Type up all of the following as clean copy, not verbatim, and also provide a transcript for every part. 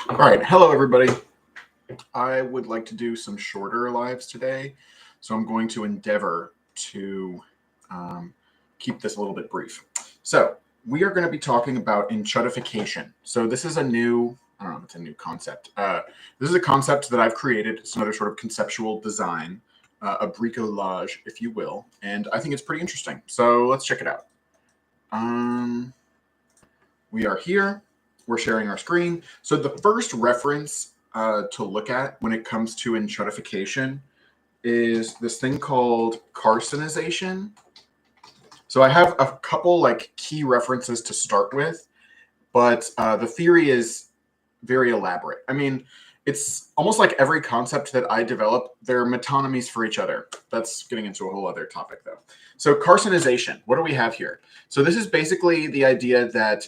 All right, hello everybody. I would like to do some shorter lives today, so I'm going to endeavor to keep this a little bit brief. So we are going to be talking about enchudification. So this is a new, I don't know if it's a new concept. This is a concept that I've created. It's another sort of conceptual design, a bricolage, if you will, and I think it's pretty interesting. So let's check it out. We are here. We're sharing our screen. So the first reference to look at when it comes to enchudification is this thing called carcinization. So I have a couple like key references to start with, but the theory is very elaborate. I mean, it's almost like every concept that I develop, they're metonymies for each other. That's getting into a whole other topic though. So carcinization, what do we have here? So this is basically the idea that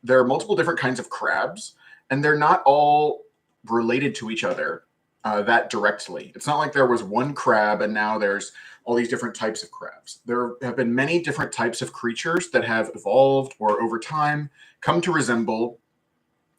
there are multiple different kinds of crabs, and they're not all related to each other that directly. It's not like there was one crab and now there's all these different types of crabs. There have been many different types of creatures that have evolved or over time come to resemble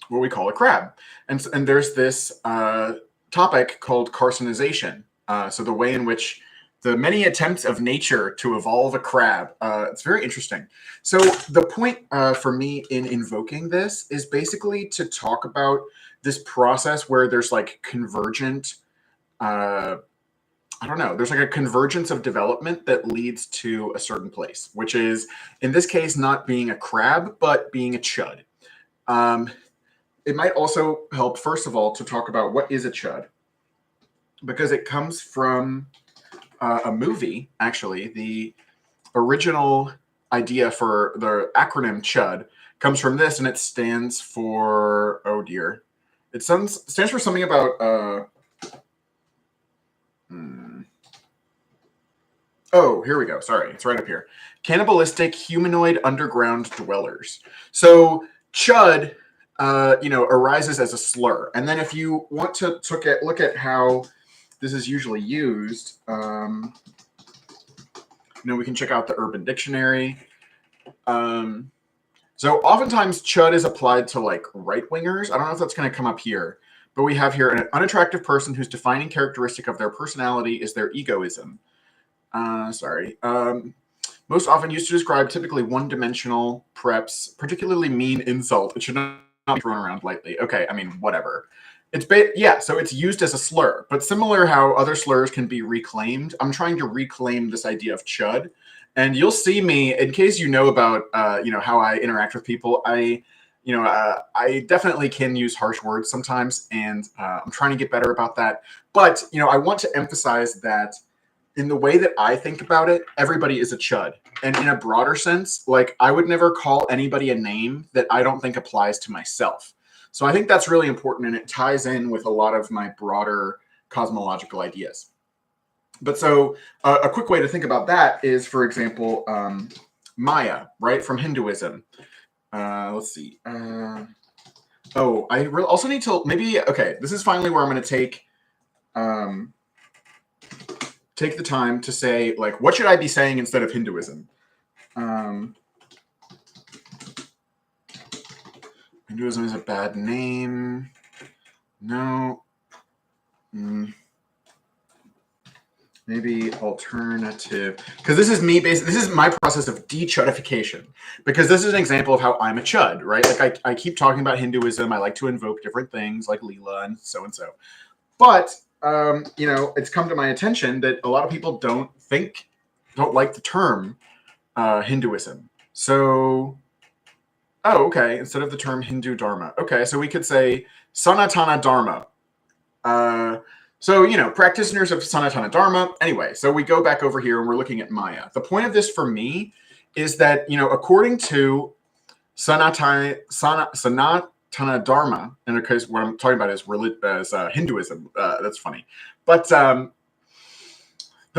what we call a crab. And there's this topic called carcinization. So the way in which the many attempts of nature to evolve a crab. It's very interesting. So the point for me in invoking this is basically to talk about this process where there's like convergent, I don't know, there's like a convergence of development that leads to a certain place, which is in this case, not being a crab, but being a chud. It might also help, first of all, to talk about what is a chud, because it comes from a movie, actually. The original idea for the acronym CHUD comes from this, and it stands for, oh dear, it stands for something about, oh, here we go. Sorry, it's right up here. Cannibalistic humanoid underground dwellers. So CHUD, arises as a slur. And then if you want to look at how this is usually used, we can check out the Urban Dictionary. So oftentimes chud is applied to like right-wingers. I don't know if that's going to come up here, but we have here an unattractive person whose defining characteristic of their personality is their egoism. Most often used to describe typically one-dimensional, perhaps particularly mean insult. It should not be thrown around lightly. Okay, I mean, whatever. So it's used as a slur, but similar how other slurs can be reclaimed, I'm trying to reclaim this idea of chud. And you'll see me, in case you know about, how I interact with people, I definitely can use harsh words sometimes, and I'm trying to get better about that. But, I want to emphasize that in the way that I think about it, everybody is a chud. And in a broader sense, like I would never call anybody a name that I don't think applies to myself. So I think that's really important, and it ties in with a lot of my broader cosmological ideas. But so a quick way to think about that is, for example, Maya, right, from Hinduism. Let's see. I also need to okay, this is finally where I'm going to take the time to say, like, what should I be saying instead of Hinduism? Hinduism is a bad name. No. Maybe alternative, because this is me this is my process of dechudification, because this is an example of how I'm a chud, right? Like I keep talking about Hinduism. I like to invoke different things like Leela and so. But, it's come to my attention that a lot of people don't like the term Hinduism. So, okay, instead of the term Hindu Dharma. Okay, so we could say Sanatana Dharma. Practitioners of Sanatana Dharma. Anyway, so we go back over here and we're looking at Maya. The point of this for me is that, according to Sanatana Dharma, in a case what I'm talking about is Hinduism. That's funny. But the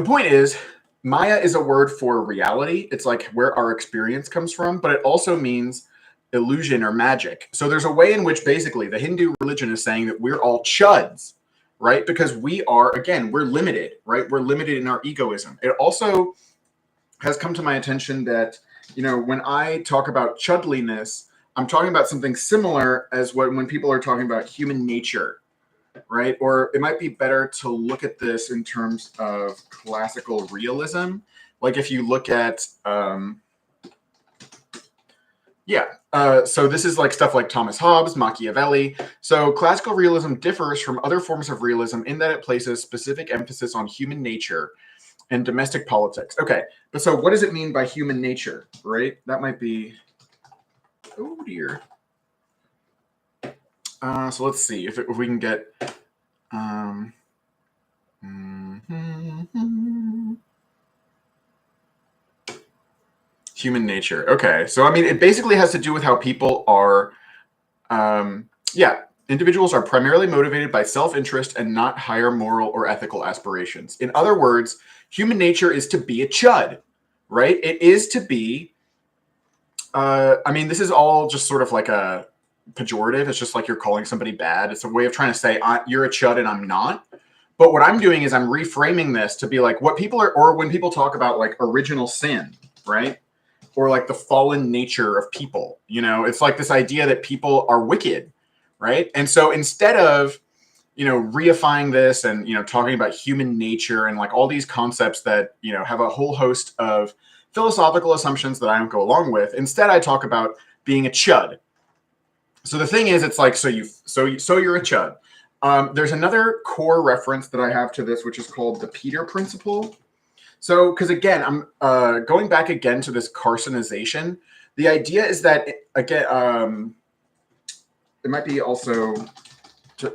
point is, Maya is a word for reality. It's like where our experience comes from, but it also means illusion or magic. So there's a way in which basically the Hindu religion is saying that we're all chuds, right? Because we're limited, right? We're limited in our egoism. It also has come to my attention that, when I talk about chudliness, I'm talking about something similar as when people are talking about human nature, right? Or it might be better to look at this in terms of classical realism. Like if you look at, so this is like stuff like Thomas Hobbes, Machiavelli. So classical realism differs from other forms of realism in that it places specific emphasis on human nature and domestic politics. Okay, but so what does it mean by human nature, right? That might be, oh dear. So let's see if we can get, human nature. Okay, so I mean, it basically has to do with how people are, individuals are primarily motivated by self-interest and not higher moral or ethical aspirations. In other words, human nature is to be a chud, right? It is to be, I mean, this is all just sort of like a pejorative. It's just like you're calling somebody bad. It's a way of trying to say, you're a chud and I'm not. But what I'm doing is I'm reframing this to be like what people are, or when people talk about like original sin, right? Or like the fallen nature of people, you know, it's like this idea that people are wicked, right? And so instead of, you know, reifying this and, you know, talking about human nature and like all these concepts that, you know, have a whole host of philosophical assumptions that I don't go along with, instead I talk about being a chud. So the thing is, it's like, so you're a chud. There's another core reference that I have to this, which is called the Peter principle. So, because again, I'm going back again to this carcinization. The idea is that, again, it might be also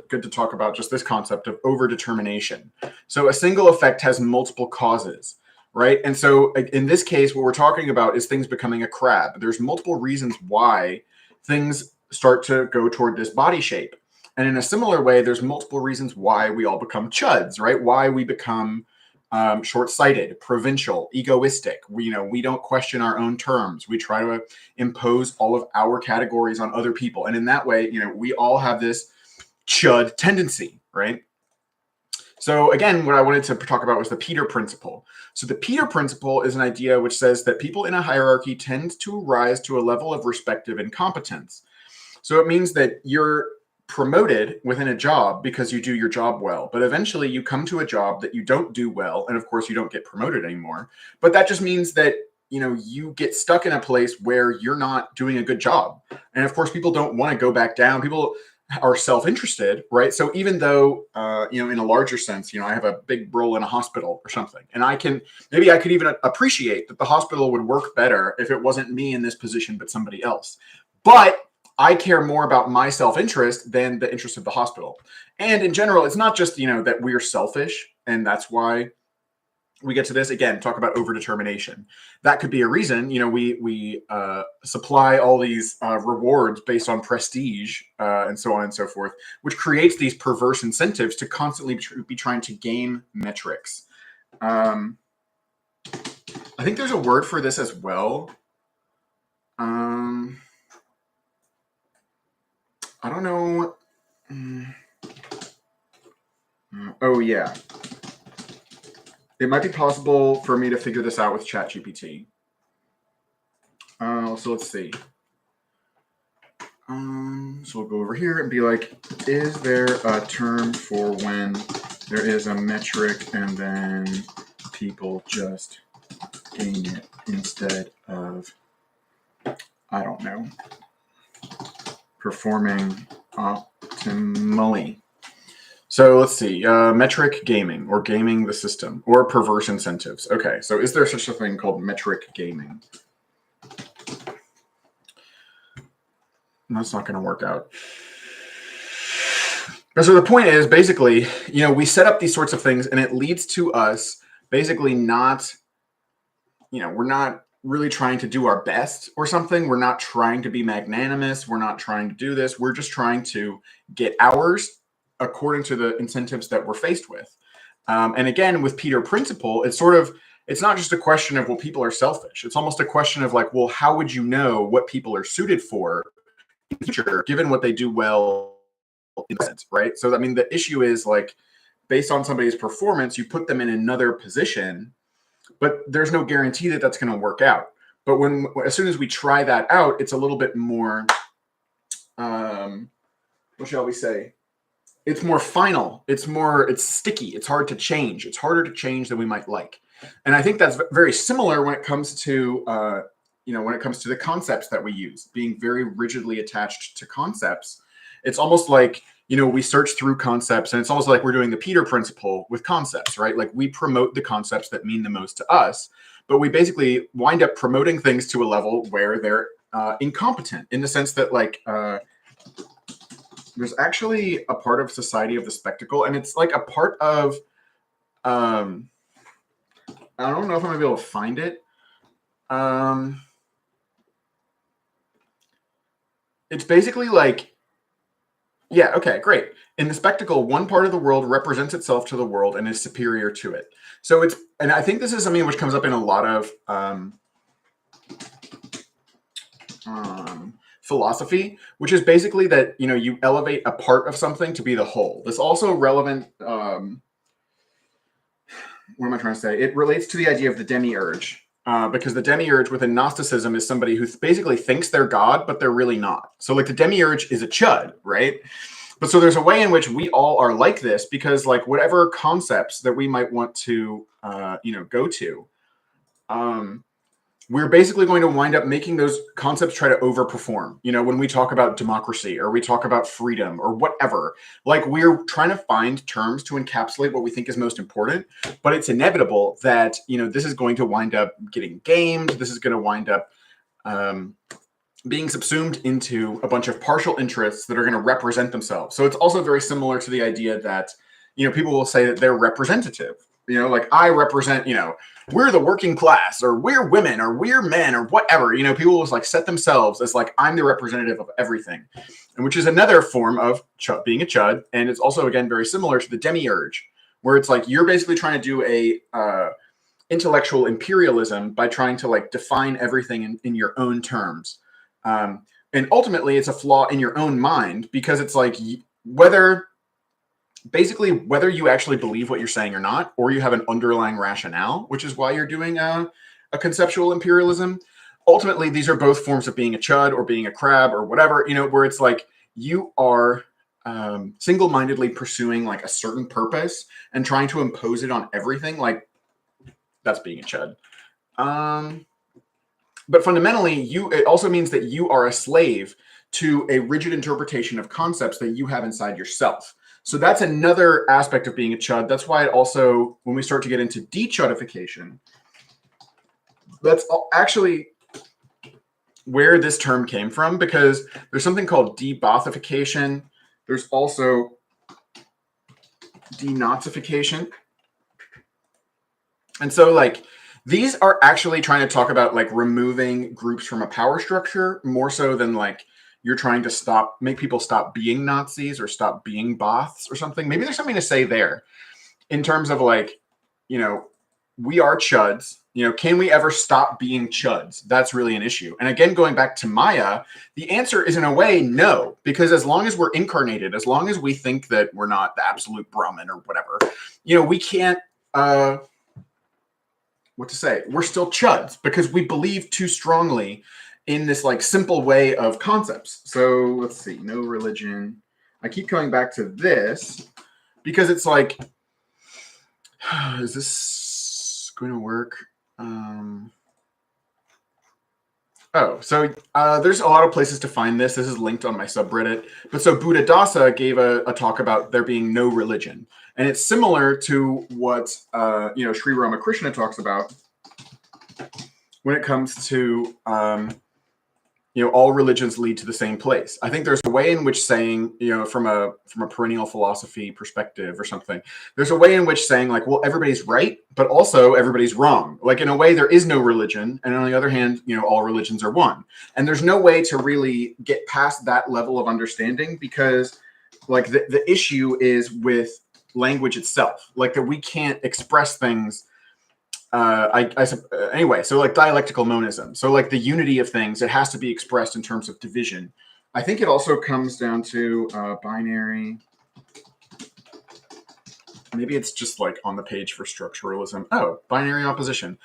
good to talk about just this concept of overdetermination. So a single effect has multiple causes, right? And so in this case, what we're talking about is things becoming a crab. There's multiple reasons why things start to go toward this body shape. And in a similar way, there's multiple reasons why we all become chuds, right? Why we become short-sighted, provincial, egoistic. We don't question our own terms. We try to impose all of our categories on other people. And in that way, you know, we all have this chud tendency, right? So again, what I wanted to talk about was the Peter principle. So the Peter principle is an idea which says that people in a hierarchy tend to rise to a level of respective incompetence. So it means that you're promoted within a job because you do your job well, but eventually you come to a job that you don't do well, and of course you don't get promoted anymore. But that just means that, you know, you get stuck in a place where you're not doing a good job, and of course people don't want to go back down. People are self-interested, right? So even though, you know, in a larger sense, you know, I have a big role in a hospital or something, and I could even appreciate that the hospital would work better if it wasn't me in this position, but somebody else. But I care more about my self-interest than the interest of the hospital. And in general, it's not just, you know, that we're selfish, and that's why we get to this again, talk about overdetermination. That could be a reason, you know, we supply all these rewards based on prestige and so on and so forth, which creates these perverse incentives to constantly be trying to game metrics. I think there's a word for this as well. I don't know. Oh, yeah. It might be possible for me to figure this out with ChatGPT. So let's see. So we'll go over here and be like, is there a term for when there is a metric and then people just gain it instead of, I don't know, performing optimally? So let's see, metric gaming, or gaming the system, or perverse incentives. Okay, so is there such a thing called metric gaming? That's not going to work out. But so the point is, basically, you know, we set up these sorts of things, and it leads to us basically not, you know, we're not really trying to do our best or something. We're not trying to be magnanimous. We're not trying to do this. We're just trying to get ours according to the incentives that we're faced with. And again, with Peter principle, it's not just a question of, well, people are selfish. It's almost a question of like, well, how would you know what people are suited for in the future, given what they do well in a sense, right? So, I mean, the issue is like, based on somebody's performance, you put them in another position, but there's no guarantee that that's going to work out. But as soon as we try that out, it's a little bit more what shall we say? It's more final. It's sticky. It's hard to change. It's harder to change than we might like. And I think that's very similar when it comes to, when it comes to the concepts that we use, being very rigidly attached to concepts. It's almost like, we search through concepts, and it's almost like we're doing the Peter principle with concepts, right? Like we promote the concepts that mean the most to us, but we basically wind up promoting things to a level where they're incompetent, in the sense that there's actually a part of Society of the Spectacle, and it's like a part of, I don't know if I'm gonna be able to find it. It's basically like, yeah, okay, great. In the spectacle, one part of the world represents itself to the world and is superior to it. So and I think this is something which comes up in a lot of philosophy, which is basically that, you elevate a part of something to be the whole. This also relevant, what am I trying to say? It relates to the idea of the demiurge, because the demiurge within Gnosticism is somebody who basically thinks they're God, but they're really not. So like the demiurge is a chud, right? But so there's a way in which we all are like this, because like whatever concepts that we might want to, go to, we're basically going to wind up making those concepts try to overperform. When we talk about democracy or we talk about freedom or whatever, like we're trying to find terms to encapsulate what we think is most important, but it's inevitable that, this is going to wind up getting gamed. This is going to wind up being subsumed into a bunch of partial interests that are going to represent themselves. So it's also very similar to the idea that, people will say that they're representative. Like I represent, we're the working class, or we're women, or we're men, or whatever. People will like set themselves as like, I'm the representative of everything, and which is another form of being a chud. And it's also, again, very similar to the demiurge, where it's like you're basically trying to do a intellectual imperialism by trying to like define everything in your own terms. And ultimately, it's a flaw in your own mind, because it's like whether you actually believe what you're saying or not, or you have an underlying rationale, which is why you're doing a conceptual imperialism. Ultimately, these are both forms of being a chud or being a crab or whatever, where it's like you are single-mindedly pursuing like a certain purpose and trying to impose it on everything. Like that's being a chud. But fundamentally, it also means that you are a slave to a rigid interpretation of concepts that you have inside yourself. So that's another aspect of being a chud. That's why it also, when we start to get into dechudification, that's actually where this term came from, because there's something called debaathification. There's also denazification. And so like these are actually trying to talk about like removing groups from a power structure, more so than like you're trying to make people stop being Nazis or stop being Boths or something. Maybe there's something to say there in terms of like, we are chuds. Can we ever stop being chuds? That's really an issue. And again, going back to Maya, the answer is in a way, no, because as long as we're incarnated, as long as we think that we're not the absolute Brahman or whatever, we can't, what to say? We're still chuds because we believe too strongly in this like simple way of concepts. So let's see, no religion. I keep coming back to this because it's like, is this going to work? There's a lot of places to find this. This is linked on my subreddit. But so Buddha Dasa gave a talk about there being no religion. And it's similar to what, Sri Ramakrishna talks about when it comes to, all religions lead to the same place. I think there's a way in which saying, from a perennial philosophy perspective or something, there's a way in which saying like, well, everybody's right, but also everybody's wrong. Like in a way, there is no religion. And on the other hand, all religions are one. And there's no way to really get past that level of understanding, because like the issue is with language itself, like that we can't express things. Anyway, so like dialectical monism. So like the unity of things, it has to be expressed in terms of division. I think it also comes down to binary maybe it's just like on the page for structuralism. Oh, binary opposition.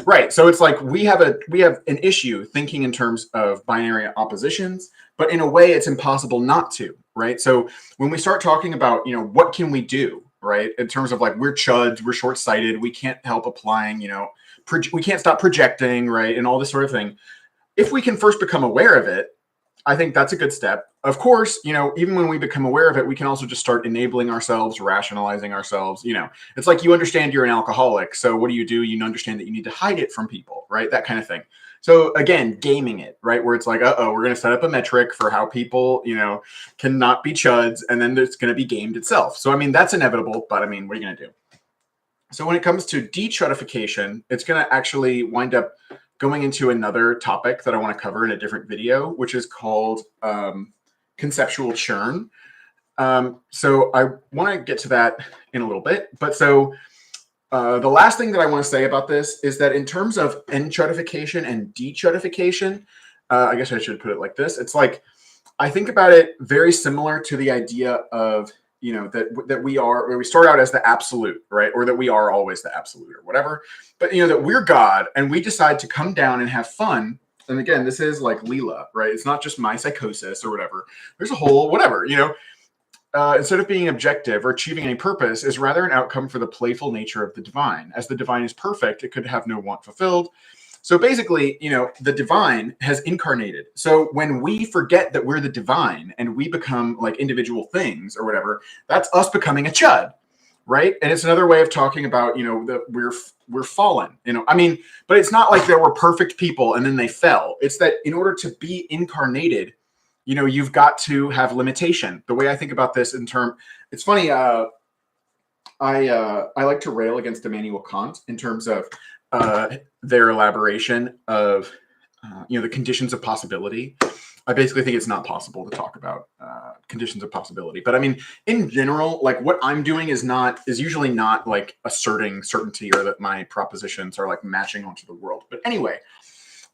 Right. So it's like we have an issue thinking in terms of binary oppositions, but in a way it's impossible not to, right? So when we start talking about, what can we do, right? In terms of like, we're chuds, we're short-sighted, we can't help applying, we can't stop projecting, right? And all this sort of thing. If we can first become aware of it, I think that's a good step. Of course, even when we become aware of it, we can also just start enabling ourselves, rationalizing ourselves. It's like you understand you're an alcoholic. So what do? You understand that you need to hide it from people, right? That kind of thing. So again, gaming it, right? Where it's like, we're going to set up a metric for how people, cannot be chuds, and then it's going to be gamed itself. So, I mean, that's inevitable, but I mean, what are you going to do? So when it comes to dechudification, it's going to actually wind up going into another topic that I want to cover in a different video, which is called conceptual churn. So I want to get to that in a little bit. But so the last thing that I want to say about this is that in terms of enchudification and dechudification, I guess I should put it like this. It's like, I think about it very similar to the idea of, that we start out as the absolute, right? Or that we are always the absolute or whatever. But, that we're God and we decide to come down and have fun. And again, this is like Leela, right? It's not just my psychosis or whatever. There's a whole whatever, instead of being objective or achieving any purpose, is rather an outcome for the playful nature of the divine. As the divine is perfect, it could have no want fulfilled. So basically, the divine has incarnated. So when we forget that we're the divine and we become like individual things or whatever, that's us becoming a chud, right? And it's another way of talking about, that we're fallen, but it's not like there were perfect people and then they fell. It's that in order to be incarnated, you've got to have limitation. The way I think about this it's funny. I like to rail against Immanuel Kant in terms of their elaboration of, the conditions of possibility. I basically think it's not possible to talk about conditions of possibility. But I mean, in general, like what I'm doing is usually not like asserting certainty or that my propositions are like matching onto the world. But anyway,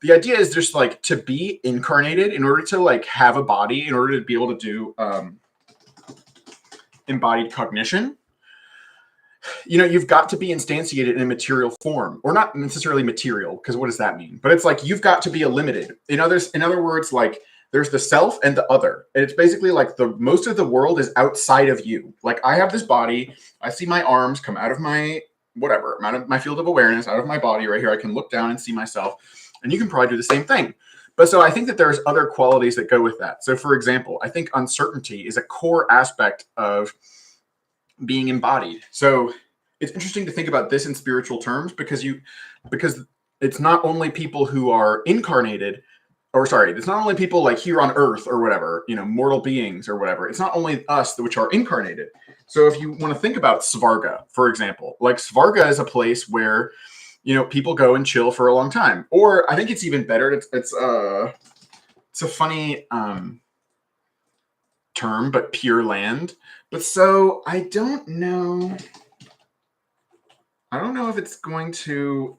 the idea is just like to be incarnated in order to like have a body, in order to be able to do embodied cognition. You've got to be instantiated in a material form, or not necessarily material, because what does that mean? But it's like you've got to be limited. In other words, like there's the self and the other. And it's basically like most of the world is outside of you. Like I have this body, I see my arms come out of my whatever, out of my field of awareness, out of my body right here. I can look down and see myself, and you can probably do the same thing. But so I think that there's other qualities that go with that. So for example, I think uncertainty is a core aspect of being embodied. So it's interesting to think about this in spiritual terms because it's not only people who are incarnated, it's not only people like here on earth or whatever, mortal beings or whatever. It's not only us which are incarnated. So if you want to think about Svarga, for example, like Svarga is a place where, people go and chill for a long time. Or I think it's even better. It's a funny term, but pure land. But so I don't know if it's going to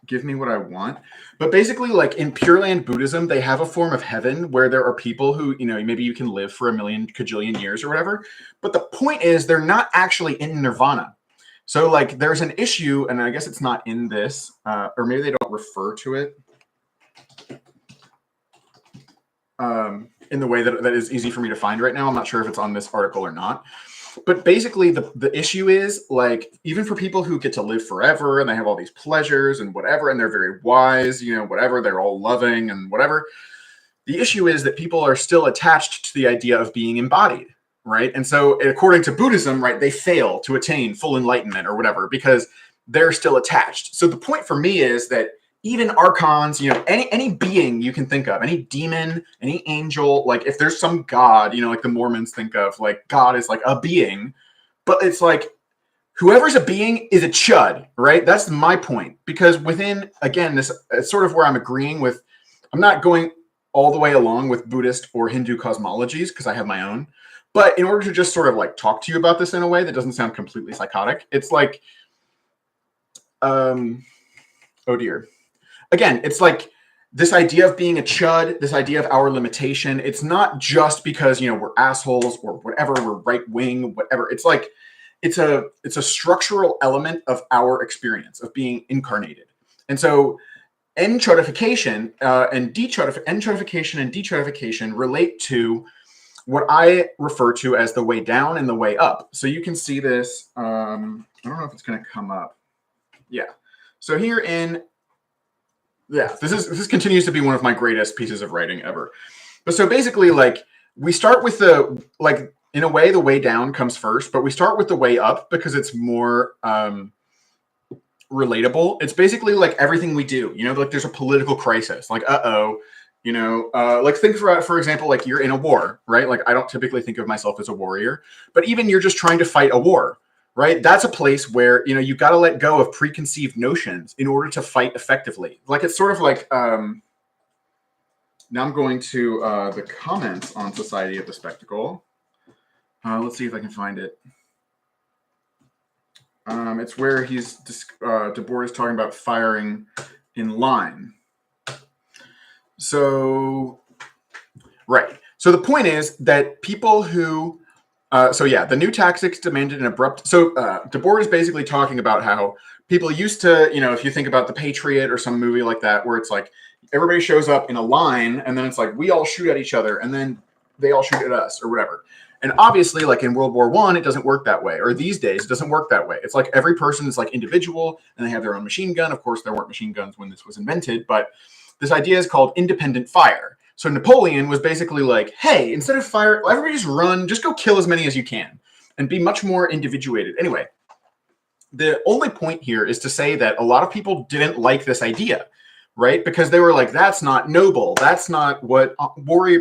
give me what I want. But basically, like in Pure Land Buddhism, they have a form of heaven where there are people who, maybe you can live for a million kajillion years or whatever. But the point is they're not actually in nirvana. So like there's an issue, and I guess it's not in this, or maybe they don't refer to it in the way that is easy for me to find right now. I'm not sure if it's on this article or not. But basically, the issue is, like, even for people who get to live forever and they have all these pleasures and whatever, and they're very wise, whatever, they're all loving and whatever. The issue is that people are still attached to the idea of being embodied, right? And so according to Buddhism, right, they fail to attain full enlightenment or whatever because they're still attached. So the point for me is that even archons, any being you can think of, any demon, any angel, like if there's some God, like the Mormons think of, like God is like a being, but it's like whoever's a being is a chud, right? That's my point. Because within, again, this it's sort of where I'm agreeing with, I'm not going all the way along with Buddhist or Hindu cosmologies because I have my own. But in order to just sort of like talk to you about this in a way that doesn't sound completely psychotic, it's like, oh dear. Again, it's like this idea of being a chud, this idea of our limitation. It's not just because, we're assholes or whatever, we're right wing, whatever. It's like, it's a structural element of our experience of being incarnated. And so enchudification and dechudification relate to what I refer to as the way down and the way up. So you can see this. I don't know if it's going to come up. Yeah. So here this continues to be one of my greatest pieces of writing ever. But so basically, like, we start with in a way, the way down comes first, but we start with the way up because it's more relatable. It's basically like everything we do, like there's a political crisis, like, like think for example, like you're in a war, right? Like I don't typically think of myself as a warrior, but even you're just trying to fight a war, right? That's a place where, you got to let go of preconceived notions in order to fight effectively. Like it's sort of like, now I'm going to the comments on Society of the Spectacle. Let's see if I can find it. It's where De Boer is talking about firing in line. So, right. So the point is that people who, the new tactics demanded an abrupt. So De Boer is basically talking about how people used to, if you think about The Patriot or some movie like that, where it's like everybody shows up in a line and then it's like we all shoot at each other and then they all shoot at us or whatever. And obviously, like in World War I, it doesn't work that way. Or these days, it doesn't work that way. It's like every person is like individual and they have their own machine gun. Of course, there weren't machine guns when this was invented, but this idea is called independent fire. So Napoleon was basically like, hey, instead of fire, everybody just run, just go kill as many as you can and be much more individuated. Anyway, the only point here is to say that a lot of people didn't like this idea, right? Because they were like, that's not noble. That's not what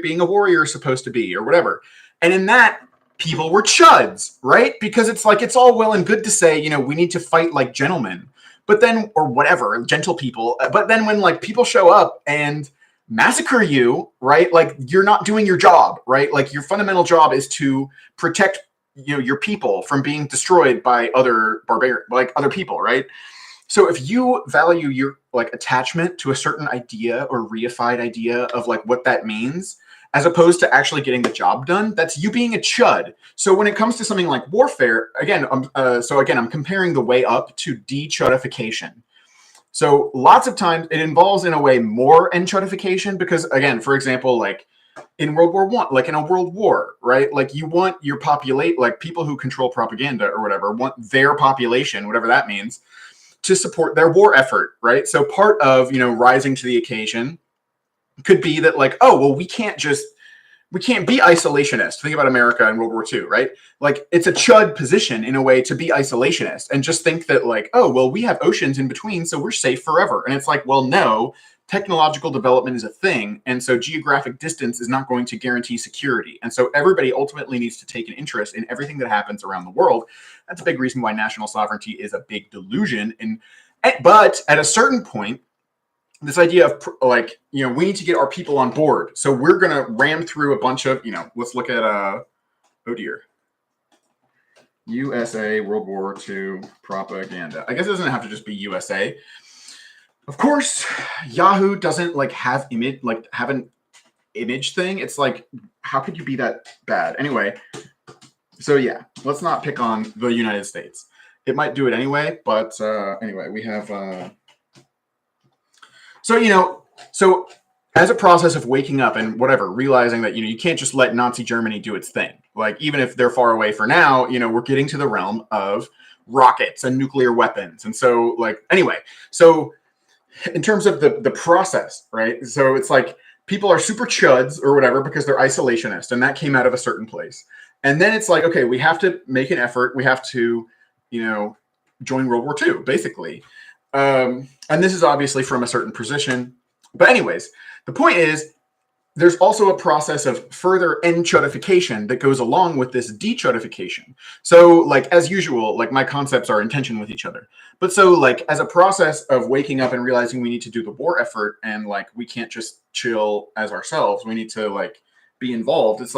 being a warrior is supposed to be or whatever. And in that, people were chuds, right? Because it's like, it's all well and good to say, we need to fight like gentlemen, but then, or whatever, gentle people. But then when like people show up and massacre you, right? Like you're not doing your job, right? Like your fundamental job is to protect, your people from being destroyed by other other people, right? So if you value your like attachment to a certain idea or reified idea of like what that means, as opposed to actually getting the job done, that's you being a chud. So when it comes to something like warfare, again, I'm comparing the way up to dechudification. So lots of times it involves in a way more enchudification because, again, for example, like in World War I, like in a world war, right? Like you want your like people who control propaganda or whatever, want their population, whatever that means, to support their war effort, right? So part of, rising to the occasion could be that like, oh, well, we can't be isolationist. Think about America in World War II, right? Like it's a chud position in a way to be isolationist and just think that like, oh, well, we have oceans in between, so we're safe forever. And it's like, well, no, technological development is a thing. And so geographic distance is not going to guarantee security. And so everybody ultimately needs to take an interest in everything that happens around the world. That's a big reason why national sovereignty is a big delusion. But at a certain point, this idea of like, we need to get our people on board. So we're going to ram through a bunch of, let's look at, oh dear, USA World War II propaganda. I guess it doesn't have to just be USA. Of course, Yahoo doesn't like have an image thing. It's like, how could you be that bad? Anyway, so yeah, let's not pick on the United States. It might do it anyway, but anyway, we have... So as a process of waking up and whatever, realizing that, you can't just let Nazi Germany do its thing. Like, even if they're far away for now, we're getting to the realm of rockets and nuclear weapons. And so anyway, so in terms of the process, right? So it's like people are super chuds or whatever because they're isolationist, and that came out of a certain place. And then it's like, okay, we have to make an effort. We have to, join World War II, basically. And this is obviously from a certain position. But anyways, the point is, there's also a process of further enchudification that goes along with this dechudification. So as usual, my concepts are in tension with each other. But so as a process of waking up and realizing we need to do the war effort and we can't just chill as ourselves, we need to be involved. It's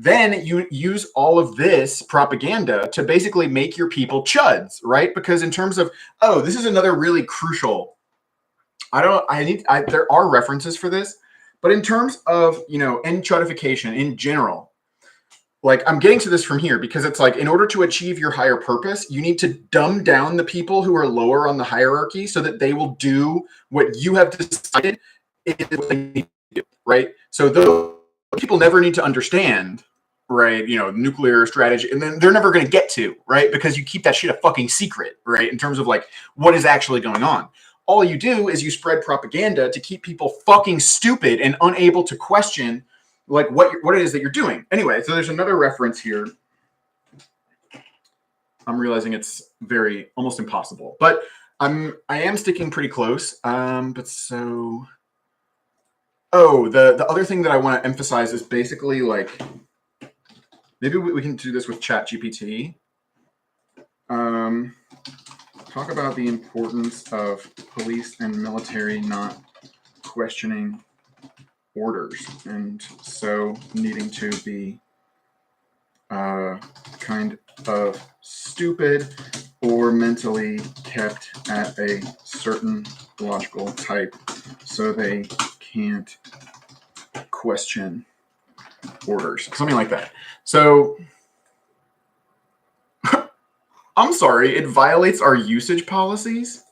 then you use all of this propaganda to basically make your people chuds, right? Because in terms of, oh, this is another really crucial, there are references for this, but in terms of, enchudification in general, like, I'm getting to this from here because it's like, in order to achieve your higher purpose, you need to dumb down the people who are lower on the hierarchy so that they will do what you have decided is what they need to do, right? So those people never need to understand, right, nuclear strategy, and then they're never going to get to, right, because you keep that shit a fucking secret, right, in terms of like what is actually going on. All you do is you spread propaganda to keep people fucking stupid and unable to question like what it is that you're doing. Anyway, so there's another reference here. I'm realizing it's very almost impossible, but I am sticking pretty close. But so, the other thing that I want to emphasize is basically like, maybe we can do this with ChatGPT. Talk about the importance of police and military not questioning orders, and so needing to be kind of stupid or mentally kept at a certain logical type so they can't question orders. Something like that. So, I'm sorry, it violates our usage policies?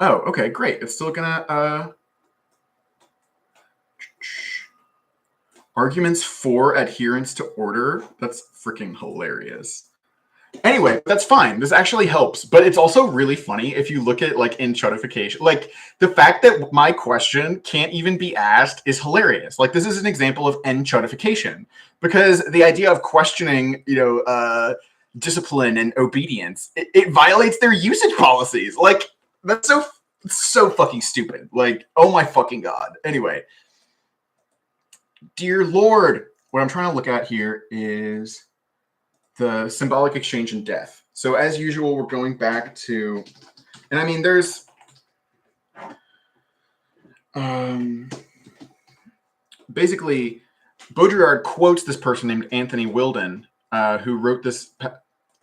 Oh, okay, great. It's still gonna... Arguments for adherence to order? That's freaking hilarious. Anyway, that's fine. This actually helps, but it's also really funny if you look at like Enchudification. Like, the fact that my question can't even be asked is hilarious. Like, this is an example of Enchudification, because the idea of questioning, discipline and obedience, it violates their usage policies. Like, that's so fucking stupid. Like, oh my fucking god. Anyway, dear Lord, what I'm trying to look at here is the symbolic exchange in death. So as usual, we're going back to, and I mean, there's basically, Baudrillard quotes this person named Anthony Wilden, who wrote this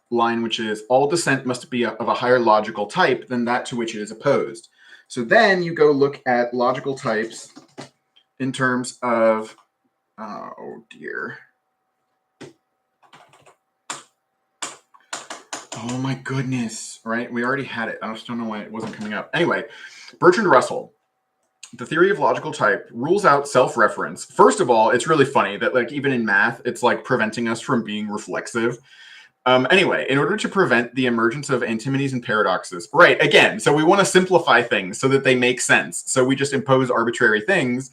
line, which is, all dissent must be of a higher logical type than that to which it is opposed. So then you go look at logical types in terms of, oh dear. Oh my goodness, right? We already had it. I just don't know why it wasn't coming up. Anyway, Bertrand Russell, the theory of logical type, rules out self-reference. First of all, it's really funny that like even in math, it's like preventing us from being reflexive. Anyway, in order to prevent the emergence of antinomies and paradoxes, right, again, so we want to simplify things so that they make sense. So we just impose arbitrary things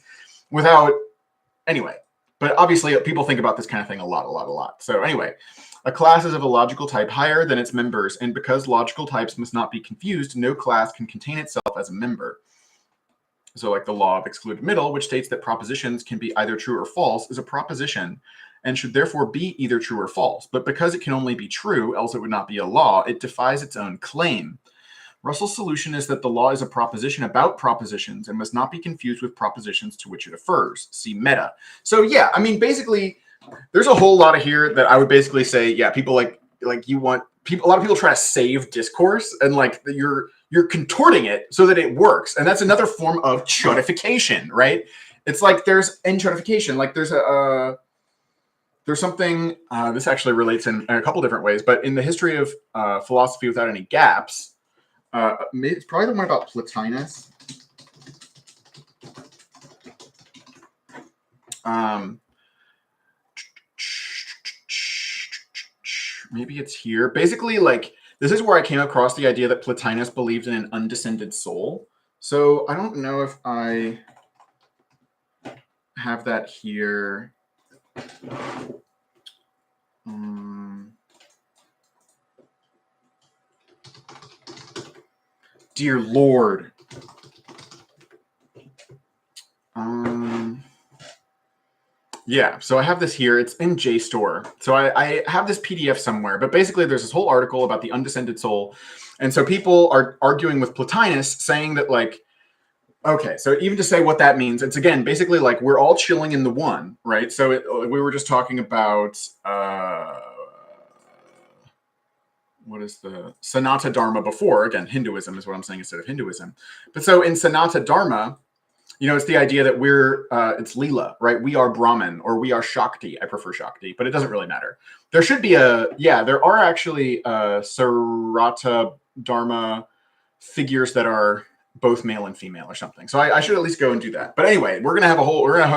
without, anyway. But obviously, people think about this kind of thing a lot. So anyway, a class is of a logical type higher than its members, and because logical types must not be confused, no class can contain itself as a member. So like the law of excluded middle, which states that propositions can be either true or false, is a proposition and should therefore be either true or false. But because it can only be true, else it would not be a law, it defies its own claim. Russell's solution is that the law is a proposition about propositions and must not be confused with propositions to which it refers. See meta. So yeah, I mean, basically, there's a whole lot of here that I would basically say, yeah, people like you want people. A lot of people try to save discourse, and like you're contorting it so that it works, and that's another form of chudification, right? It's like there's enchudification, like there's something. This actually relates in a couple different ways, but in the history of philosophy without any gaps, it's probably the one about Plotinus. Maybe it's here. Basically, like, this is where I came across the idea that Plotinus believed in an undescended soul. So I don't know if I have that here. Dear Lord. Yeah, so I have this here. It's in JSTOR. So I have this PDF somewhere, but basically there's this whole article about the undescended soul. And so people are arguing with Plotinus, saying that, like, okay, so even to say what that means, it's again, basically like we're all chilling in the one, right? So we were just talking about, what is the Sanata Dharma before? Again, Hinduism is what I'm saying instead of Hinduism. But so in Sanata Dharma, it's the idea that it's Leela, right? We are Brahman or we are Shakti. I prefer Shakti, but it doesn't really matter. There should be there are actually Sarata Dharma figures that are both male and female or something. So I should at least go and do that. But anyway, we're going to have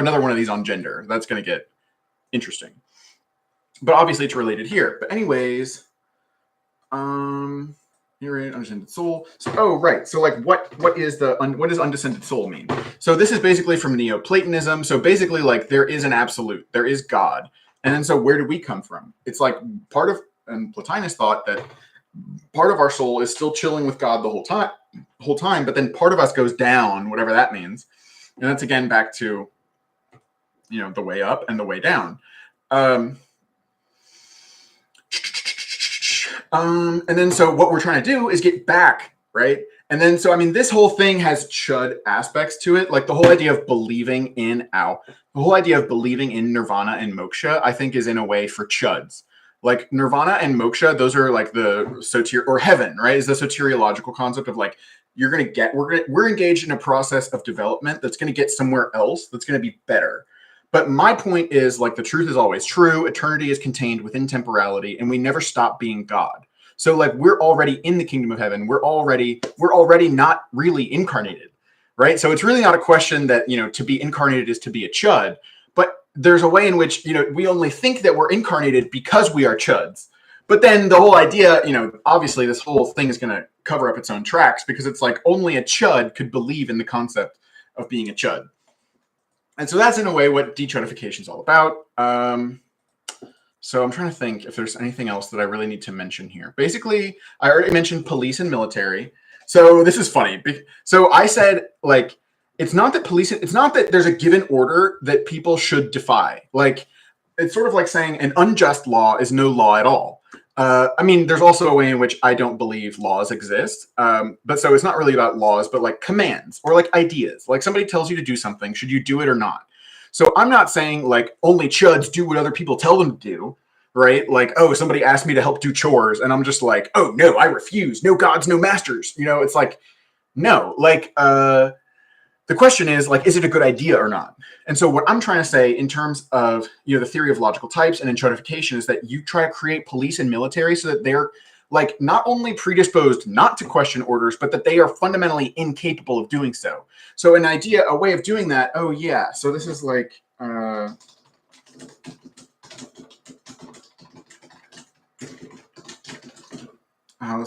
another one of these on gender. That's going to get interesting. But obviously it's related here. But anyways, here in undescended soul. So, right. So like what does undescended soul mean? So this is basically from Neoplatonism. So basically like there is an absolute, there is God. And then so where do we come from? It's like and Plotinus thought that part of our soul is still chilling with God the whole time, but then part of us goes down, whatever that means. And that's again back to, the way up and the way down. And then so what we're trying to do is get back, right? And then so, this whole thing has chud aspects to it. Like the whole idea of believing in nirvana and moksha, I think is in a way for chuds. Like nirvana and moksha, those are like the or heaven, right? Is the soteriological concept of like, we're engaged in a process of development that's going to get somewhere else that's going to be better. But my point is like the truth is always true. Eternity is contained within temporality, and we never stop being God. So like we're already in the kingdom of heaven. We're already not really incarnated, right? So it's really not a question that, to be incarnated is to be a chud, but there's a way in which, we only think that we're incarnated because we are chuds. But then the whole idea, obviously this whole thing is going to cover up its own tracks because it's like only a chud could believe in the concept of being a chud. And so that's in a way what dechudification is all about. So I'm trying to think if there's anything else that I really need to mention here. Basically, I already mentioned police and military. So this is funny. So I said, like, it's not that there's a given order that people should defy. Like, it's sort of like saying an unjust law is no law at all. There's also a way in which I don't believe laws exist. But so it's not really about laws, but like commands or like ideas. Like somebody tells you to do something, should you do it or not? So I'm not saying like only chuds do what other people tell them to do, right? Like, oh, somebody asked me to help do chores and I'm just like, oh no, I refuse. No gods, no masters. It's like, no, like, the question is like, is it a good idea or not? And so what I'm trying to say in terms of, the theory of logical types and enchudification is that you try to create police and military so that they're like not only predisposed not to question orders, but that they are fundamentally incapable of doing so. So a way of doing that, oh yeah. So this is like, let's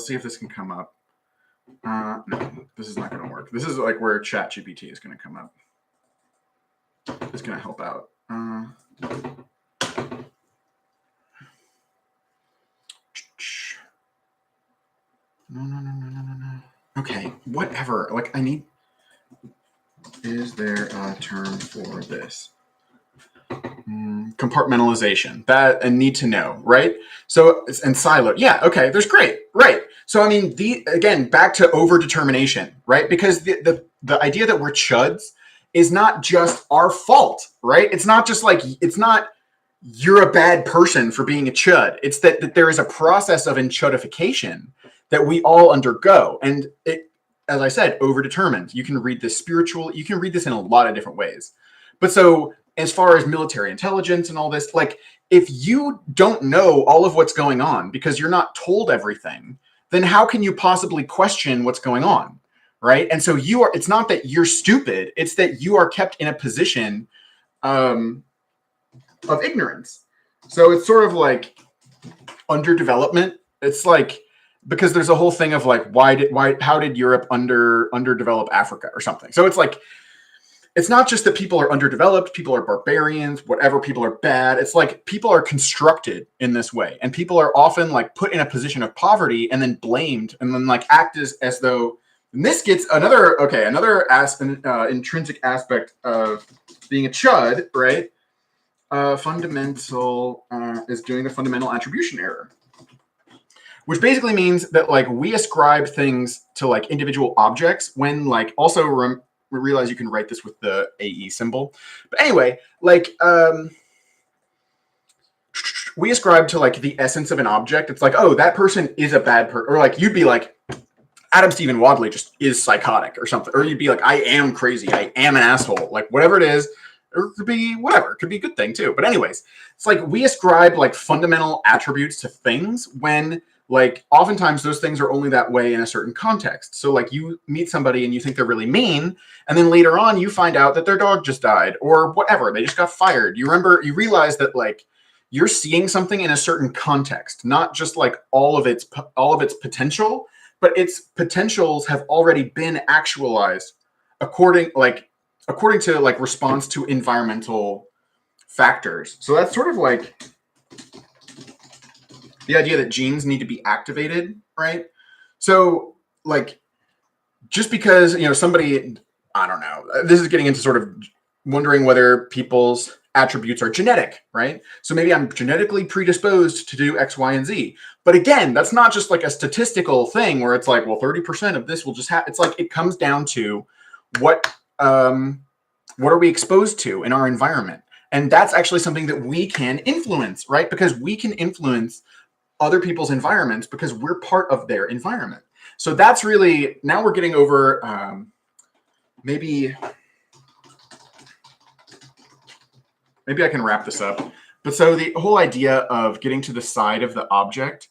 see if this can come up. No, this is not going to work. This is like where ChatGPT is going to come up. It's going to help out. No. Okay, whatever. Like is there a term for this? Compartmentalization, that and need to know, right? So, and silo. Yeah, okay, there's great, right? So, again, back to overdetermination, right? Because the idea that we're chuds is not just our fault, right? It's not just like, it's not you're a bad person for being a chud. It's that there is a process of enchudification that we all undergo. And it, as I said, overdetermined. You can read this you can read this in a lot of different ways. But so as far as military intelligence and all this, like if you don't know all of what's going on because you're not told everything, then how can you possibly question what's going on, right? And so it's not that you're stupid, it's that you are kept in a position of ignorance. So it's sort of like underdevelopment. It's like, because there's a whole thing of like, how did Europe underdevelop Africa or something? So it's like, it's not just that people are underdeveloped, people are barbarians, whatever, people are bad. It's like people are constructed in this way. And people are often like put in a position of poverty and then blamed and then like act as though, and this gets another intrinsic aspect of being a chud, right? Is doing the fundamental attribution error, which basically means that like we ascribe things to like individual objects when like also realize you can write this with the AE symbol. But anyway, like we ascribe to like the essence of an object. It's like, oh, that person is a bad person. Or like you'd be like, Adam Stephen Wadley just is psychotic or something. Or you'd be like, I am crazy. I am an asshole. Like whatever it is, or it could be whatever. It could be a good thing too. But anyways, it's like we ascribe like fundamental attributes to things when like oftentimes those things are only that way in a certain context. So like you meet somebody and you think they're really mean, and then later on you find out that their dog just died or whatever. They just got fired. You realize that like you're seeing something in a certain context, not just like all of its potential, but its potentials have already been actualized according to like response to environmental factors. So that's sort of like the idea that genes need to be activated, right? So like just because, somebody, I don't know, this is getting into sort of wondering whether people's attributes are genetic, right? So maybe I'm genetically predisposed to do X, Y, and Z. But again, that's not just like a statistical thing where it's like, well, 30% of this will just happen. It's like it comes down to what are we exposed to in our environment? And that's actually something that we can influence, right? Because we can influence other people's environments because we're part of their environment. So that's really, now we're getting over maybe I can wrap this up. But so the whole idea of getting to the side of the object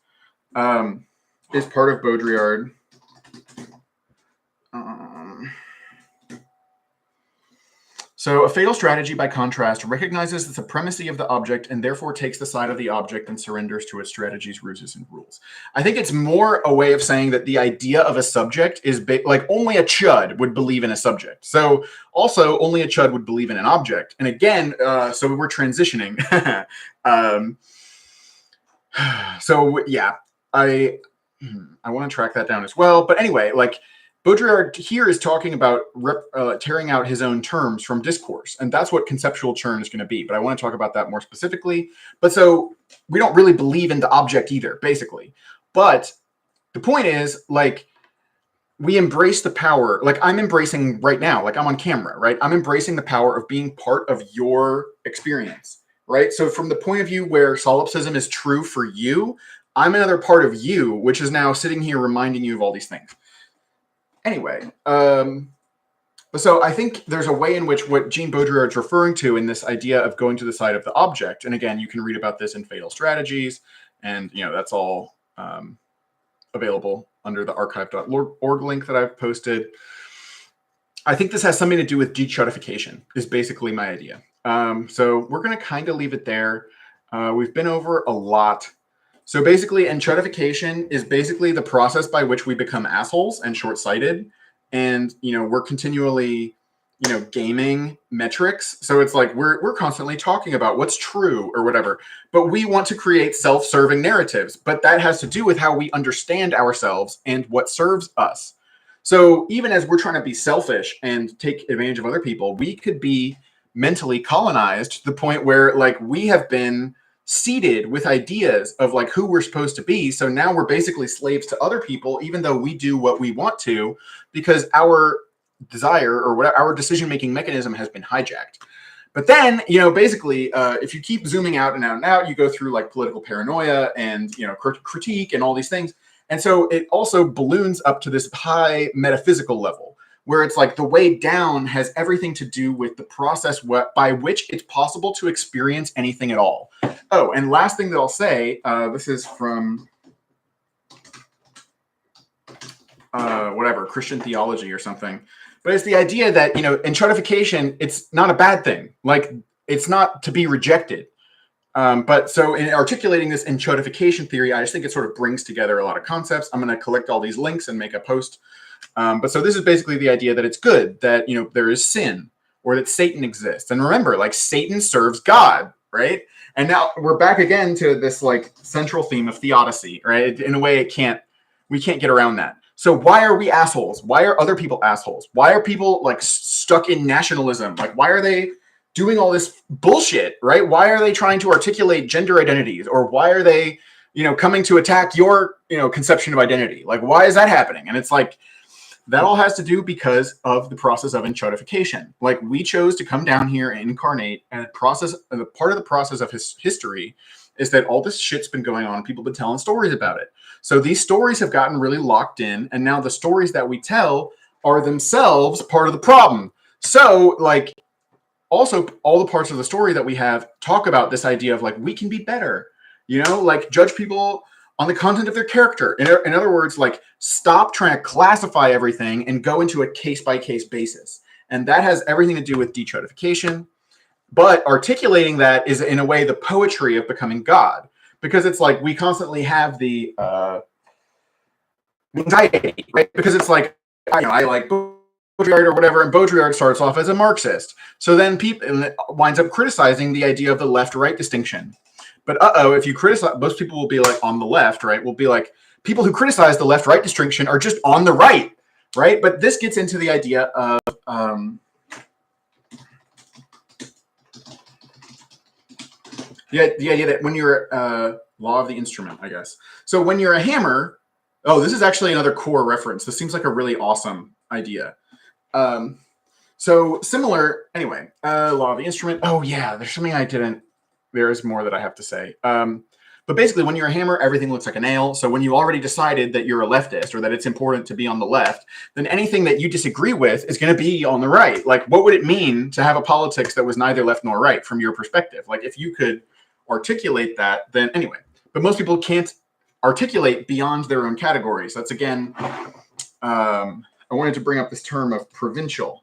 is part of Baudrillard. So a fatal strategy, by contrast, recognizes the supremacy of the object and therefore takes the side of the object and surrenders to its strategies, ruses, and rules. I think it's more a way of saying that the idea of a subject is like only a chud would believe in a subject. So also only a chud would believe in an object. And again, so we're transitioning. So yeah, I want to track that down as well. But anyway, like Baudrillard here is talking about tearing out his own terms from discourse, and that's what conceptual churn is going to be. But I want to talk about that more specifically. But so we don't really believe in the object either, basically. But the point is, like, we embrace the power. Like I'm embracing right now, like I'm on camera, right? I'm embracing the power of being part of your experience, right? So from the point of view where solipsism is true for you, I'm another part of you, which is now sitting here reminding you of all these things. Anyway, so I think there's a way in which what Jean Baudrillard is referring to in this idea of going to the side of the object, and again, you can read about this in Fatal Strategies, and that's all available under the archive.org link that I've posted. I think this has something to do with dechudification, is basically my idea. So we're going to kind of leave it there. We've been over a lot. So basically, enchudification is basically the process by which we become assholes and short-sighted. And, we're continually, gaming metrics. So it's like we're constantly talking about what's true or whatever. But we want to create self-serving narratives. But that has to do with how we understand ourselves and what serves us. So even as we're trying to be selfish and take advantage of other people, we could be mentally colonized to the point where, like, we have been seeded with ideas of like who we're supposed to be. So now we're basically slaves to other people, even though we do what we want to, because our desire or whatever our decision-making mechanism has been hijacked. But then, basically, if you keep zooming out and out and out, you go through like political paranoia and, critique and all these things. And so it also balloons up to this high metaphysical level, where it's like the way down has everything to do with the process by which it's possible to experience anything at all. Oh, and last thing that I'll say, this is from Christian theology or something. But it's the idea that, enchudification, it's not a bad thing. Like, it's not to be rejected. But so in articulating this enchudification theory, I just think it sort of brings together a lot of concepts. I'm going to collect all these links and make a post. But so this is basically the idea that it's good that, there is sin or that Satan exists. And remember, like, Satan serves God, right? And now we're back again to this like central theme of theodicy, right? In a way, we can't get around that. So why are we assholes? Why are other people assholes? Why are people like stuck in nationalism? Like, why are they doing all this bullshit, right? Why are they trying to articulate gender identities? Or why are they, coming to attack your, conception of identity? Like, why is that happening? And it's like, that all has to do because of the process of enchudification. Like, we chose to come down here and incarnate, and part of the process of history is that all this shit's been going on. People have been telling stories about it. So these stories have gotten really locked in, and now the stories that we tell are themselves part of the problem. So, like, also all the parts of the story that we have talk about this idea of like, we can be better, you know, like judge people on the content of their character. In other words, like, stop trying to classify everything and go into a case-by-case basis. And that has everything to do with dechudification. But articulating that is, in a way, the poetry of becoming God. Because it's like we constantly have the anxiety, right? Because it's like, I like Baudrillard or whatever, and Baudrillard starts off as a Marxist. So then people winds up criticizing the idea of the left-right distinction. But if you criticize, most people will be like on the left, right? Will be like, people who criticize the left-right distinction are just on the right, right? But this gets into the idea of the idea that when you're law of the instrument, I guess. So when you're a hammer, this is actually another core reference. This seems like a really awesome idea. So similar, anyway, law of the instrument. Oh yeah, there's something I didn't. There is more that I have to say. But basically, when you're a hammer, everything looks like a nail. So when you already decided that you're a leftist or that it's important to be on the left, then anything that you disagree with is going to be on the right. Like, what would it mean to have a politics that was neither left nor right from your perspective? Like, if you could articulate that, then anyway. But most people can't articulate beyond their own categories. That's, again, I wanted to bring up this term of provincial.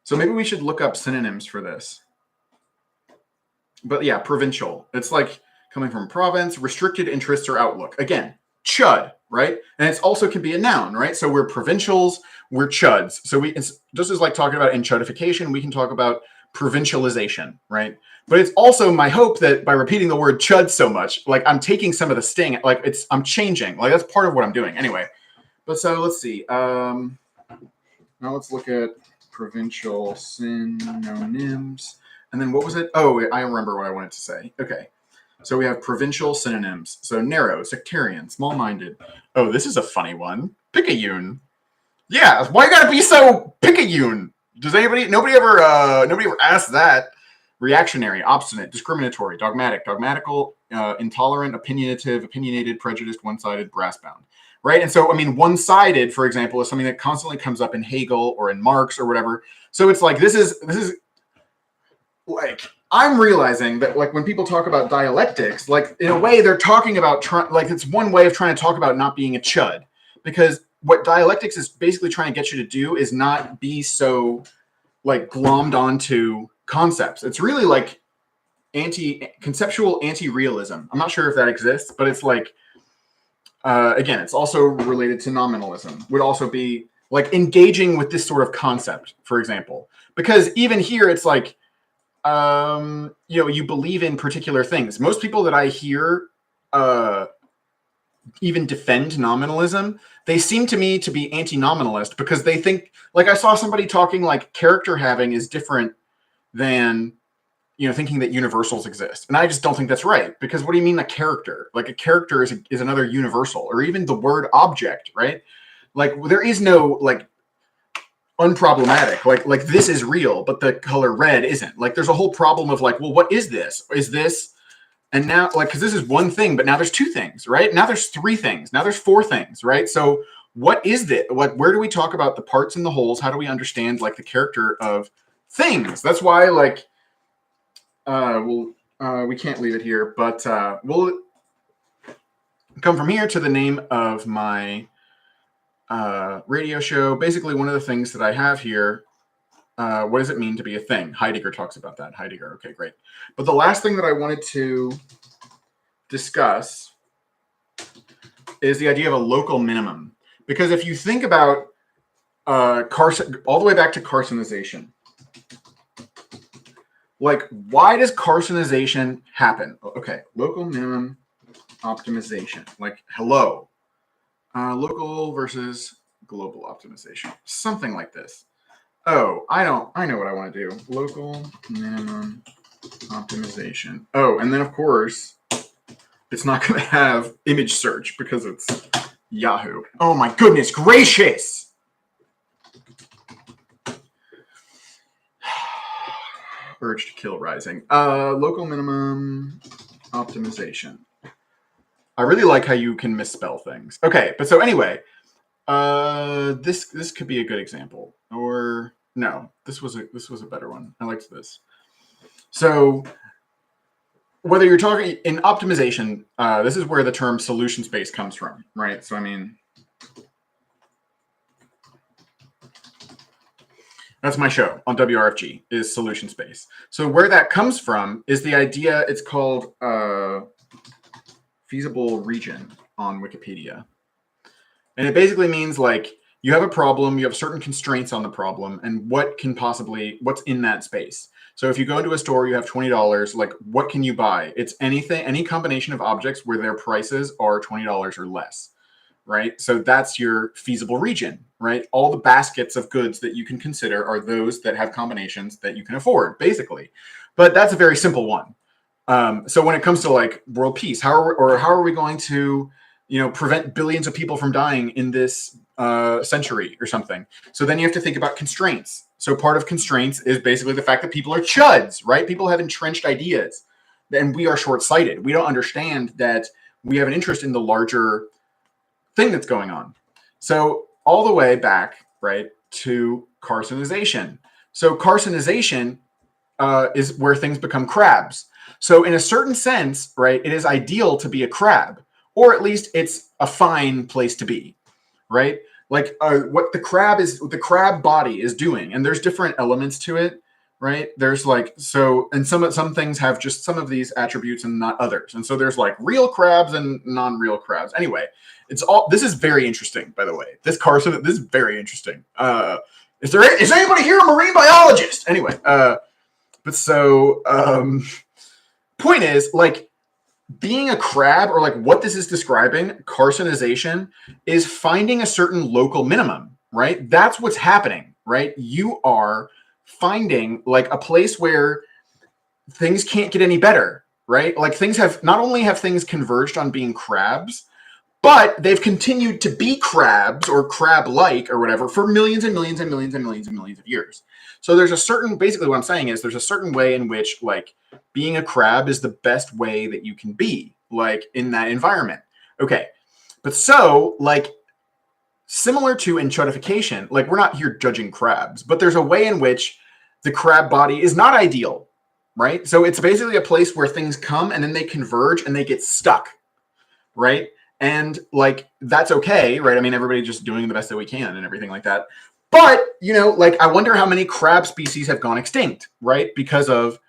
So maybe we should look up synonyms for this. But yeah, provincial. It's like coming from province, restricted interests or outlook. Again, chud, right? And it also can be a noun, right? So we're provincials, we're chuds. So it's just as like talking about enchudification, we can talk about provincialization, right? But it's also my hope that by repeating the word chud so much, like I'm taking some of the sting, like I'm changing. Like that's part of what I'm doing. Anyway, but so let's see. Now let's look at provincial synonyms. And then what was it? Oh, I remember what I wanted to say. Okay. So we have provincial synonyms. So narrow, sectarian, small-minded. Oh, this is a funny one. Picayune. Yeah, why you gotta be so picayune? Does nobody ever asked that? Reactionary, obstinate, discriminatory, dogmatic, dogmatical, intolerant, opinionative, opinionated, prejudiced, one-sided, brass-bound. Right? And so, I mean, one-sided, for example, is something that constantly comes up in Hegel or in Marx or whatever. So it's like, this is like, I'm realizing that, like, when people talk about dialectics, like, in a way, they're talking about, it's one way of trying to talk about not being a chud. Because what dialectics is basically trying to get you to do is not be so, glommed onto concepts. It's really, like, conceptual anti-realism. I'm not sure if that exists, but it's, like, again, it's also related to nominalism. Would also be, like, engaging with this sort of concept, for example. Because even here, it's like, you believe in particular things. Most people that I hear even defend nominalism, they seem to me to be anti-nominalist because they think, like, I saw somebody talking like character having is different than, thinking that universals exist. And I just don't think that's right, because what do you mean a character? Like, a character is another universal, or even the word object, right? Like, there is no, like, unproblematic, like this is real, but the color red isn't. Like, there's a whole problem of like, well, what is this? Is this? And now, like, because this is one thing, but now there's two things, right? Now there's three things. Now there's four things, right? So what is this? Like, where do we talk about the parts and the wholes? How do we understand, like, the character of things? That's why, like, we can't leave it here, but we'll come from here to the name of my radio show. Basically, one of the things that I have here, what does it mean to be a thing? Heidegger talks about that. Heidegger, okay, great. But the last thing that I wanted to discuss is the idea of a local minimum. Because if you think about all the way back to carcinization, like, why does carcinization happen? Okay, local minimum optimization. Like, hello. Local versus global optimization. Something like this. Oh, I know what I want to do. Local minimum optimization. Oh, and then of course, it's not going to have image search because it's Yahoo. Oh my goodness gracious! Urge to kill rising. Local minimum Optimization. I really like how you can misspell things. Okay, but so anyway, this could be a good example. Or no, this was a better one. I liked this. So whether you're talking in optimization, this is where the term solution space comes from, right? So I mean, that's my show on WRFG, is solution space. So where that comes from is the idea, it's called feasible region on Wikipedia. And it basically means like you have a problem, you have certain constraints on the problem, and what's in that space. So if you go into a store, you have $20, like what can you buy? It's anything, any combination of objects where their prices are $20 or less, right? So that's your feasible region, right? All the baskets of goods that you can consider are those that have combinations that you can afford, basically. But that's a very simple one. So when it comes to like world peace, how are we going to, prevent billions of people from dying in this century or something? So then you have to think about constraints. So part of constraints is basically the fact that people are chuds, right? People have entrenched ideas, and we are short-sighted. We don't understand that we have an interest in the larger thing that's going on. So all the way back, right, to carcinization. So carcinization is where things become crabs. So in a certain sense, right, it is ideal to be a crab, or at least it's a fine place to be, right? Like what the crab body is doing, and there's different elements to it, right? There's like, so, and some things have just some of these attributes and not others. And so there's like real crabs and non-real crabs. Anyway, this is very interesting, by the way. This is very interesting. Is anybody here a marine biologist? Anyway, but so, point is, like, being a crab, or like what this is describing, carcinization, is finding a certain local minimum, right? That's what's happening, right? You are finding like a place where things can't get any better, right? Like not only have things converged on being crabs, but they've continued to be crabs or crab-like or whatever for millions and millions and millions and millions and millions of years. So basically what I'm saying is there's a certain way in which like being a crab is the best way that you can be like in that environment. Okay. But so like similar to enchudification, like we're not here judging crabs, but there's a way in which the crab body is not ideal, right? So it's basically a place where things come and then they converge and they get stuck, right? And like, that's okay, right? I mean, everybody's just doing the best that we can and everything like that. But, like, I wonder how many crab species have gone extinct, right? Because of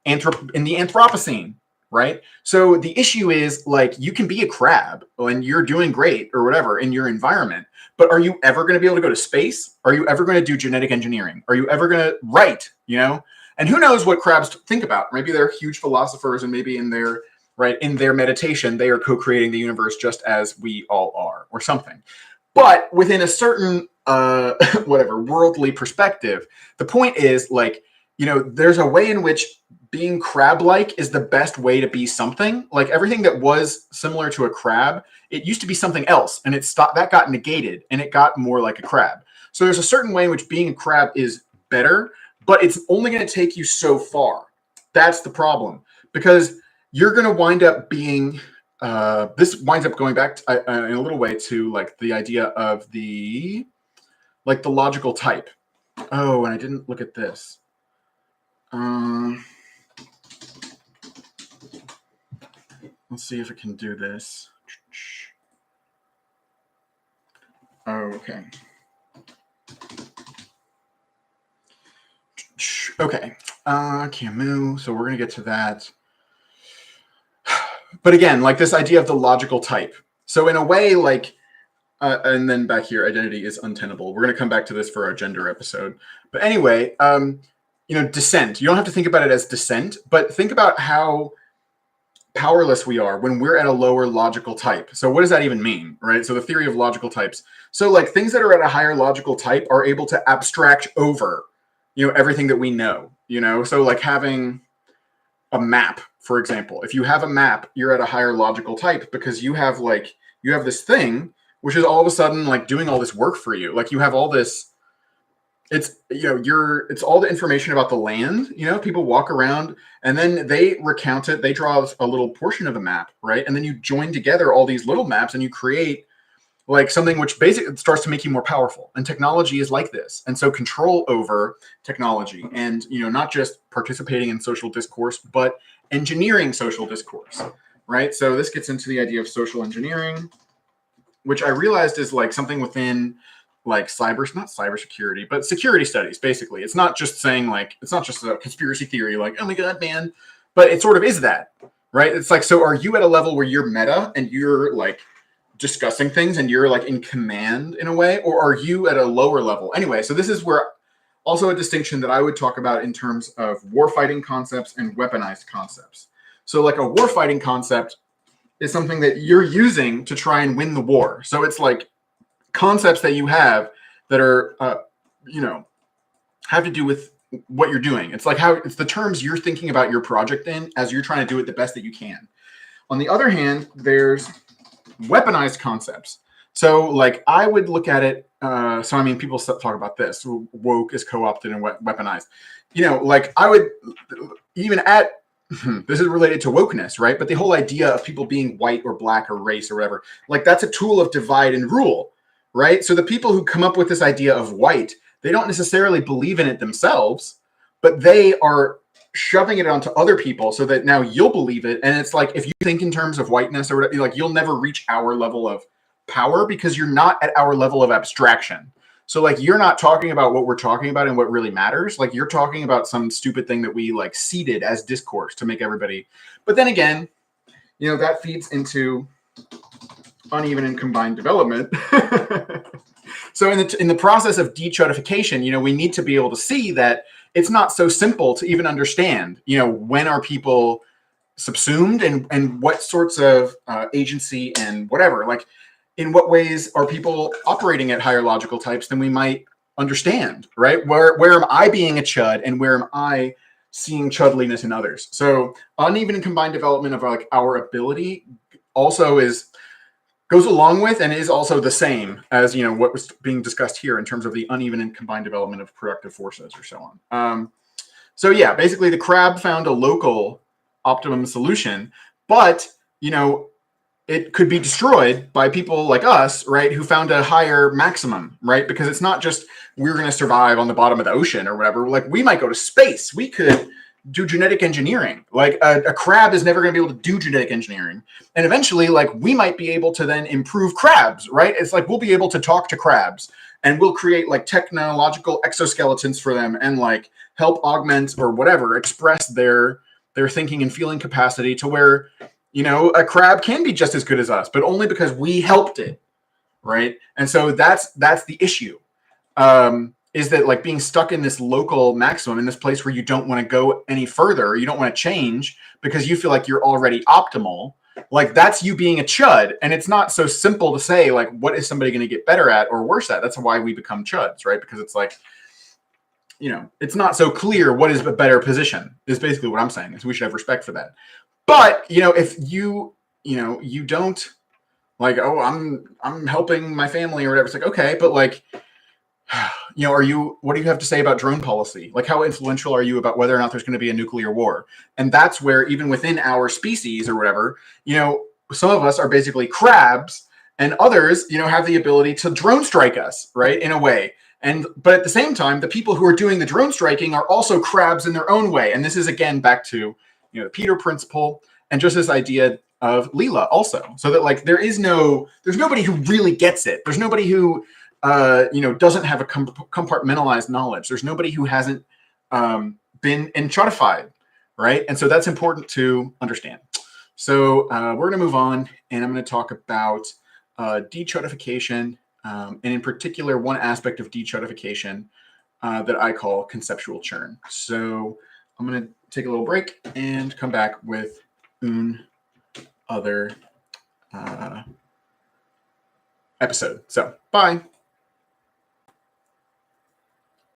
in the Anthropocene, right? So the issue is, like, you can be a crab and you're doing great or whatever in your environment, but are you ever going to be able to go to space? Are you ever going to do genetic engineering? Are you ever going to write, And who knows what crabs think about? Maybe they're huge philosophers, and maybe in their meditation, they are co-creating the universe just as we all are, or something. But within a certain worldly perspective, the point is, like, there's a way in which being crab-like is the best way to be something. Like everything that was similar to a crab, it used to be something else, and that got negated, and it got more like a crab. So there's a certain way in which being a crab is better, but it's only going to take you so far. That's the problem, because you're going to wind up being, this winds up going back in a little way to like the idea of the logical type. Oh, and I didn't look at this. Let's see if I can do this. Oh, okay. Okay. Camus. So we're going to get to that. But again, like this idea of the logical type. So in a way, like, and then back here, identity is untenable. We're going to come back to this for our gender episode. But anyway, dissent. You don't have to think about it as dissent, but think about how powerless we are when we're at a lower logical type. So what does that even mean, right? So the theory of logical types. So like things that are at a higher logical type are able to abstract over, everything that we know, So like having a map, for example, if you have a map, you're at a higher logical type because you have this thing which is all of a sudden like doing all this work for you. Like you have all this it's, it's all the information about the land. People walk around and then they recount it. They draw a little portion of a map, right? And then you join together all these little maps and you create like something which basically starts to make you more powerful. And technology is like this. And so control over technology and, not just participating in social discourse, but engineering social discourse, right? So this gets into the idea of social engineering, which I realized is like something within like not cybersecurity, but security studies, basically. It's not just saying like, it's not just a conspiracy theory, like, oh my God, man, but it sort of is that, right? It's like, so are you at a level where you're meta and you're like discussing things and you're like in command in a way, or are you at a lower level? Anyway, so this is where also a distinction that I would talk about in terms of warfighting concepts and weaponized concepts. So like a warfighting concept is something that you're using to try and win the war. So it's like concepts that you have that are, have to do with what you're doing. It's like how it's the terms you're thinking about your project in as you're trying to do it the best that you can. On the other hand, there's weaponized concepts. So like I would look at it. So I mean, people talk about this. Woke is co-opted and weaponized. Like I would even at this is related to wokeness, right? But the whole idea of people being white or black or race or whatever, like that's a tool of divide and rule, right? So the people who come up with this idea of white, they don't necessarily believe in it themselves, but they are shoving it onto other people so that now you'll believe it. And it's like, if you think in terms of whiteness or whatever, like you'll never reach our level of power because you're not at our level of abstraction. So like, you're not talking about what we're talking about and what really matters. Like you're talking about some stupid thing that we like seeded as discourse to make everybody. But then again, that feeds into uneven and combined development. So in the process of dechudification, we need to be able to see that it's not so simple to even understand, when are people subsumed and what sorts of agency and whatever, like in what ways are people operating at higher logical types than we might understand, right? Where am I being a chud and where am I seeing chudliness in others? So uneven and combined development of like our ability also goes along with and is also the same as what was being discussed here in terms of the uneven and combined development of productive forces or so on. So yeah, basically the crab found a local optimum solution, but it could be destroyed by people like us, right, who found a higher maximum, right? Because it's not just we're going to survive on the bottom of the ocean or whatever. Like we might go to space. We could do genetic engineering. Like a crab is never going to be able to do genetic engineering. And eventually, like we might be able to then improve crabs, right? It's like we'll be able to talk to crabs and we'll create like technological exoskeletons for them and like help augment or whatever, express their thinking and feeling capacity to where a crab can be just as good as us, but only because we helped it, right? And so that's the issue, is that like being stuck in this local maximum, in this place where you don't want to go any further, you don't want to change because you feel like you're already optimal, like that's you being a chud. And it's not so simple to say, like, what is somebody going to get better at or worse at? That's why we become chuds, right? Because it's like, it's not so clear what is a better position, is basically what I'm saying. Is we should have respect for that. But if you don't like, oh, I'm helping my family or whatever, it's like, okay, but like, what do you have to say about drone policy? Like, how influential are you about whether or not there's going to be a nuclear war? And that's where even within our species or whatever, some of us are basically crabs and others, have the ability to drone strike us, right, in a way. But at the same time, the people who are doing the drone striking are also crabs in their own way. And this is, again, back to the Peter principle and just this idea of Leela also. So that like there's nobody who really gets it. There's nobody who doesn't have a compartmentalized knowledge. There's nobody who hasn't been enchudified, right? And so that's important to understand. So we're going to move on, and I'm going to talk about dechudification, and in particular, one aspect of dechudification that I call conceptual churn. So I'm going to take a little break and come back with other episode. So bye.